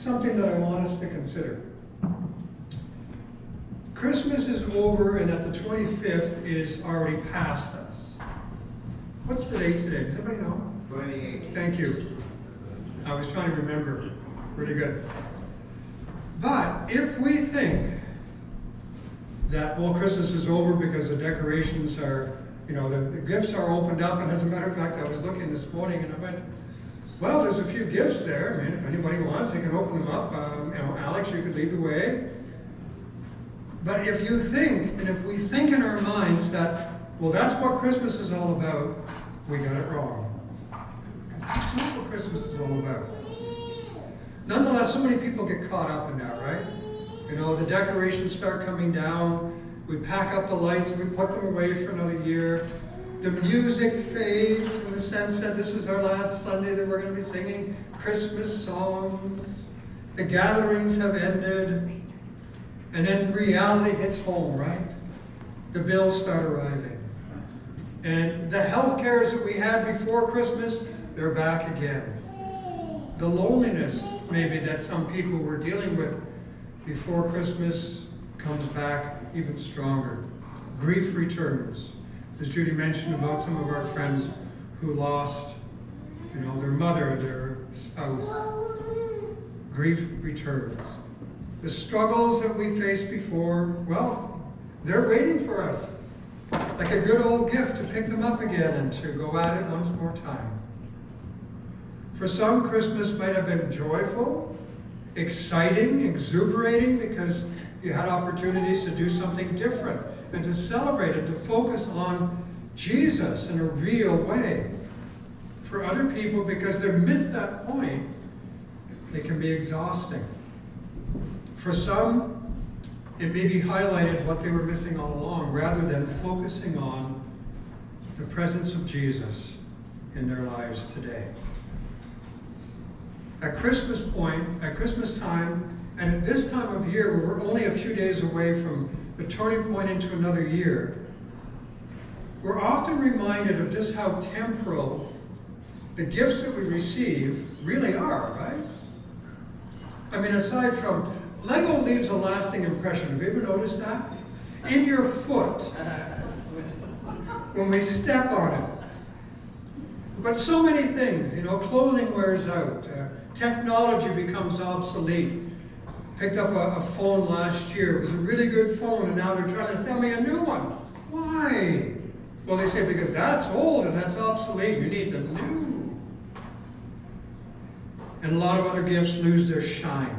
something that I want us to consider. Christmas is over and that the 25th is already past us. What's the date today? Does anybody know? 28. Thank you. I was trying to remember. Really good. But if we think that, well, Christmas is over because the decorations are, the gifts are opened up, and as a matter of fact, I was looking this morning and I went, well, there's a few gifts there. I mean, if anybody wants, they can open them up. Alex, you could lead the way. But if you think, and if we think in our minds that, well, that's what Christmas is all about, we got it wrong. Because that's not what Christmas is all about. Nonetheless, so many people get caught up in that, right? The decorations start coming down. We pack up the lights and we put them away for another year. The music fades in the sense that this is our last Sunday that we're going to be singing Christmas songs. The gatherings have ended. And then reality hits home, right? The bills start arriving. And the health cares that we had before Christmas, they're back again. The loneliness, maybe, that some people were dealing with before Christmas comes back even stronger. Grief returns. As Judy mentioned about some of our friends who lost, their mother, their spouse. Grief returns. The struggles that we faced before, well, they're waiting for us. Like a good old gift to pick them up again and to go at it once more time. For some, Christmas might have been joyful, exciting, exuberating, because you had opportunities to do something different and to celebrate and to focus on Jesus in a real way. For other people, because they missed that point, it can be exhausting. For some, it may be highlighted what they were missing all along, rather than focusing on the presence of Jesus in their lives today. At Christmas time, and at this time of year, where we're only a few days away from the turning point into another year, we're often reminded of just how temporal the gifts that we receive really are, right? I mean, aside from, Lego leaves a lasting impression. Have you ever noticed that? In your foot, when we step on it. But so many things, clothing wears out, technology becomes obsolete. Picked up a phone last year. It was a really good phone, and now they're trying to sell me a new one. Why? Well, they say because that's old and that's obsolete. You need the new. And a lot of other gifts lose their shine.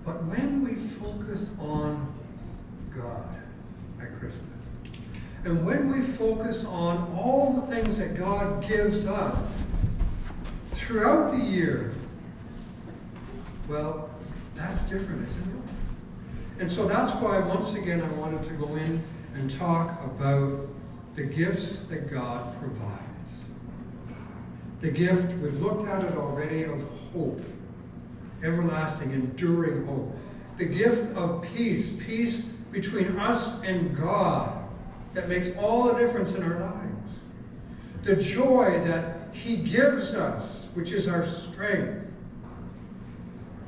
But when we focus on God at Christmas, and when we focus on all the things that God gives us throughout the year, well, that's different, isn't it? And so that's why, once again, I wanted to go in and talk about the gifts that God provides. The gift, we've looked at it already, of hope. Everlasting, enduring hope. The gift of peace. Peace between us and God that makes all the difference in our lives. The joy that He gives us, which is our strength.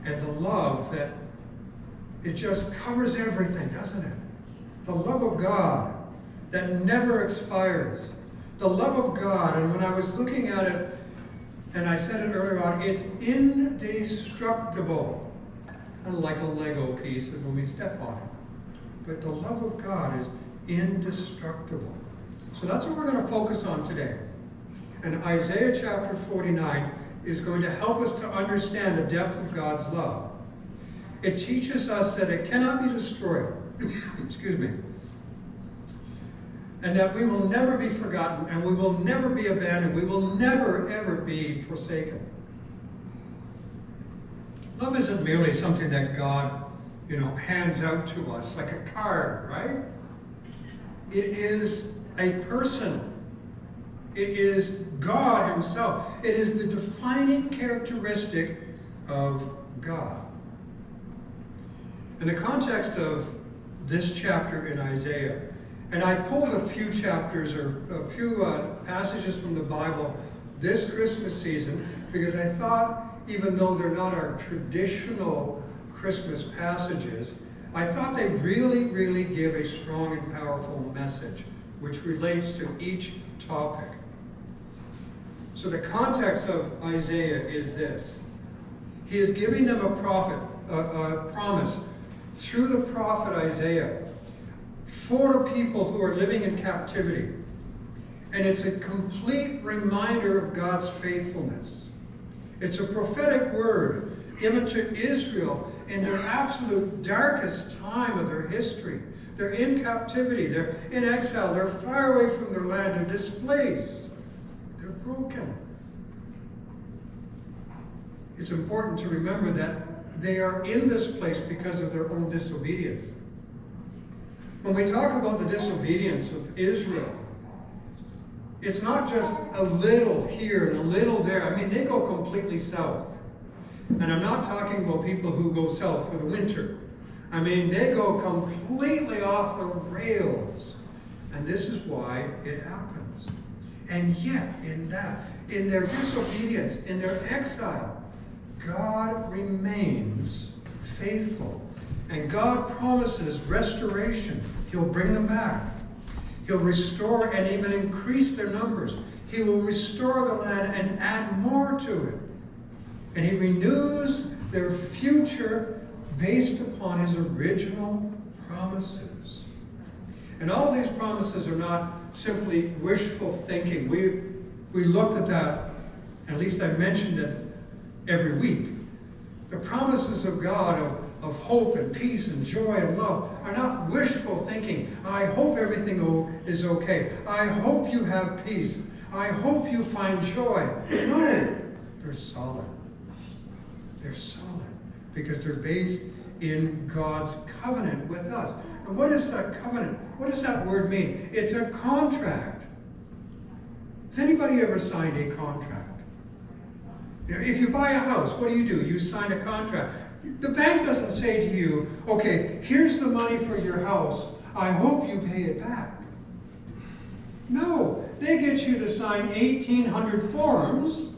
And the love that it just covers everything, doesn't it? The love of God that never expires. The love of God, and when I was looking at it, and I said it earlier on, it's indestructible. Kind of like a Lego piece when we step on it. But the love of God is indestructible. So that's what we're going to focus on today. And Isaiah chapter 49 is going to help us to understand the depth of God's love. It teaches us that it cannot be destroyed. Excuse me. And that we will never be forgotten, and we will never be abandoned. We will never, ever be forsaken. Love isn't merely something that God, hands out to us like a card, right? It is a person. It is God Himself. It is the defining characteristic of God. In the context of this chapter in Isaiah, and I pulled a few chapters or a few passages from the Bible this Christmas season because I thought even though they're not our traditional Christmas passages, I thought they really, really give a strong and powerful message which relates to each topic. So the context of Isaiah is this. He is giving them a promise through the prophet Isaiah for a people who are living in captivity. And it's a complete reminder of God's faithfulness. It's a prophetic word given to Israel in their absolute darkest time of their history. They're in captivity, they're in exile, they're far away from their land, they're displaced, they're broken. It's important to remember that they are in this place because of their own disobedience. When we talk about the disobedience of Israel, it's not just a little here and a little there. I mean, they go completely south. And I'm not talking about people who go south for the winter. I mean, they go completely off the rails. And this is why it happens. And yet, in their disobedience, in their exile, God remains faithful. And God promises restoration. He'll bring them back. He'll restore and even increase their numbers. He will restore the land and add more to it. And he renews their future based upon his original promises. And all of these promises are not simply wishful thinking. We looked at that, at least I mentioned it every week. The promises of God of hope and peace and joy and love are not wishful thinking. I hope everything is okay. I hope you have peace. I hope you find joy. No, they're solid. They're solid because they're based in God's covenant with us. And what is that covenant? What does that word mean? It's a contract. Has anybody ever signed a contract? You know, if you buy a house, what do? You sign a contract. The bank doesn't say to you, okay, here's the money for your house. I hope you pay it back. No, they get you to sign 1,800 forms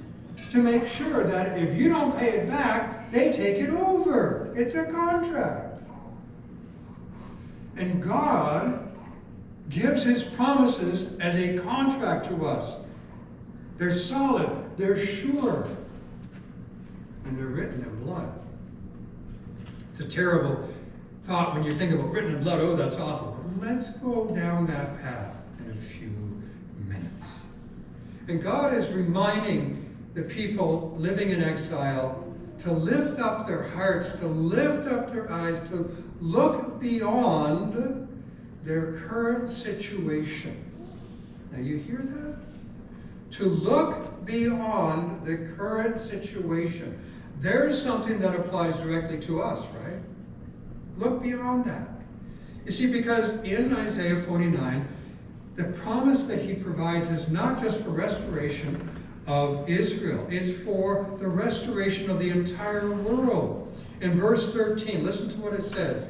to make sure that if you don't pay it back, they take it over. It's a contract. And God gives his promises as a contract to us. They're solid, they're sure, and they're written in blood. It's a terrible thought when you think about written in blood. Oh, that's awful. But let's go down that path in a few minutes. And God is reminding the people living in exile to lift up their hearts, to lift up their eyes, to look beyond their current situation. Now you hear that? To look beyond the current situation. There's something that applies directly to us, right? Look beyond that. You see, because in Isaiah 49, the promise that he provides is not just for restoration of Israel. It's for the restoration of the entire world. In verse 13, listen to what it says.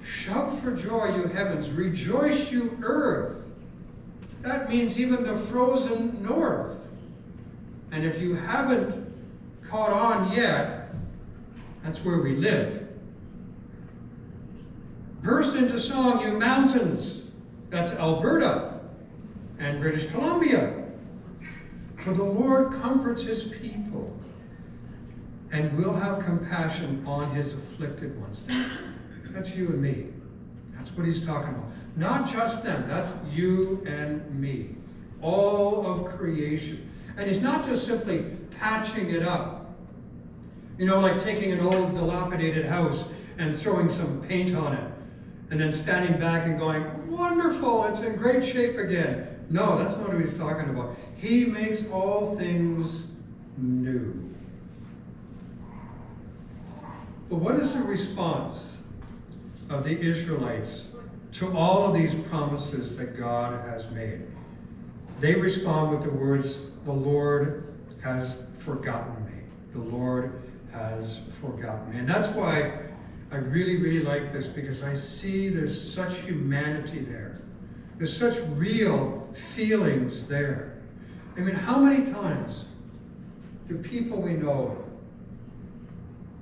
Shout for joy, you heavens. Rejoice, you earth. That means even the frozen north. And if you haven't caught on yet, that's where we live. Burst into song, you mountains. That's Alberta and British Columbia. For the Lord comforts his people and will have compassion on his afflicted ones. That's you and me. That's what he's talking about. Not just them. That's you and me. All of creation. And he's not just simply patching it up. You know, like taking an old dilapidated house and throwing some paint on it. And then standing back and going, wonderful, it's in great shape again. No, that's not what he's talking about. He makes all things new. But what is the response of the Israelites to all of these promises that God has made? They respond with the words, the Lord has forgotten me. The Lord has forgotten me. And that's why I really, really like this, because I see there's such humanity there. There's such real feelings there. I mean, how many times do people we know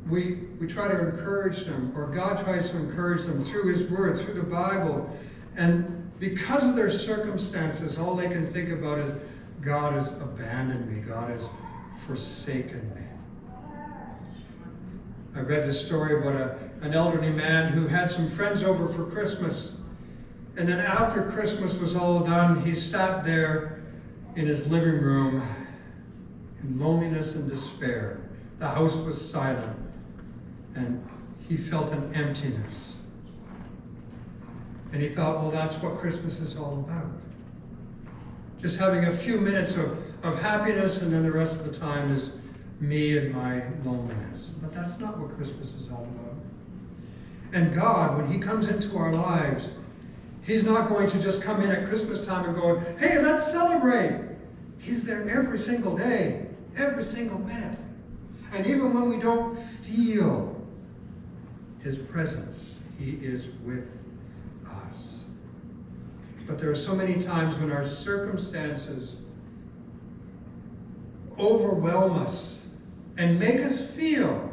we try to encourage them, or God tries to encourage them through His Word, through the Bible. And because of their circumstances, all they can think about is, God has abandoned me. God has forsaken me. I read this story about an elderly man who had some friends over for Christmas. And then after Christmas was all done, he sat there in his living room in loneliness and despair. The house was silent, and he felt an emptiness. And he thought, well, that's what Christmas is all about. Just having a few minutes of happiness, and then the rest of the time is me and my loneliness. But that's not what Christmas is all about. And God, when He comes into our lives, He's not going to just come in at Christmas time and go, hey, let's celebrate. He's there every single day, every single minute. And even when we don't feel His presence, He is with us. But there are so many times when our circumstances overwhelm us and make us feel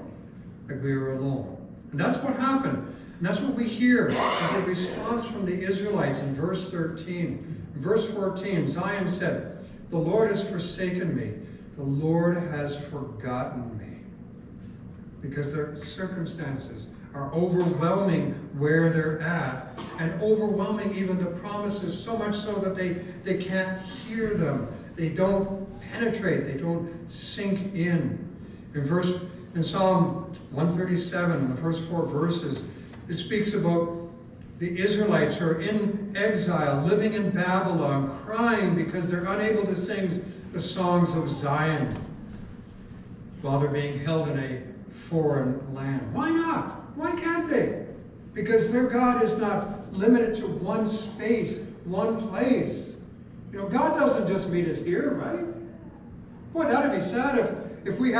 like we are alone. And that's what happened. And that's what we hear as a response from the Israelites in verse 13. In verse 14, Zion said, the Lord has forsaken me. The Lord has forgotten me. Because their circumstances are overwhelming where they're at, and overwhelming even the promises, so much so that they can't hear them. They don't penetrate. They don't sink in. In Psalm 137, in the first 4 verses, it speaks about the Israelites who are in exile, living in Babylon, crying because they're unable to sing the songs of Zion while they're being held in a foreign land. Why not? Why can't they? Because their God is not limited to one space, one place. You know, God doesn't just meet us here, right? Boy, that'd be sad if we had